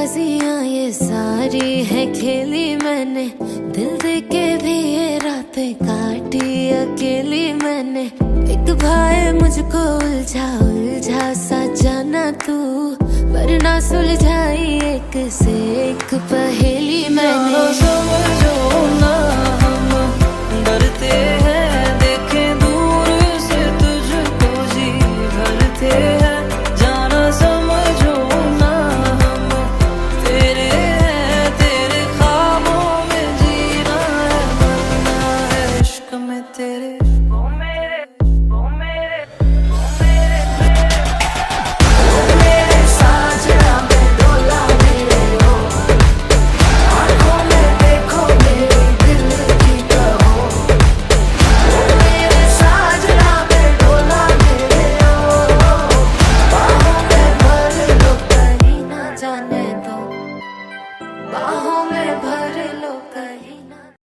बाजियां ये सारी है खेली मैंने, दिल दे के भी ये रातें काटी अकेली मैंने। एक भाई मुझको उलझा उलझा सा जाना तू, वरना सुलझाई एक से एक पहेली मैंने। समझो ना हम डरते हैं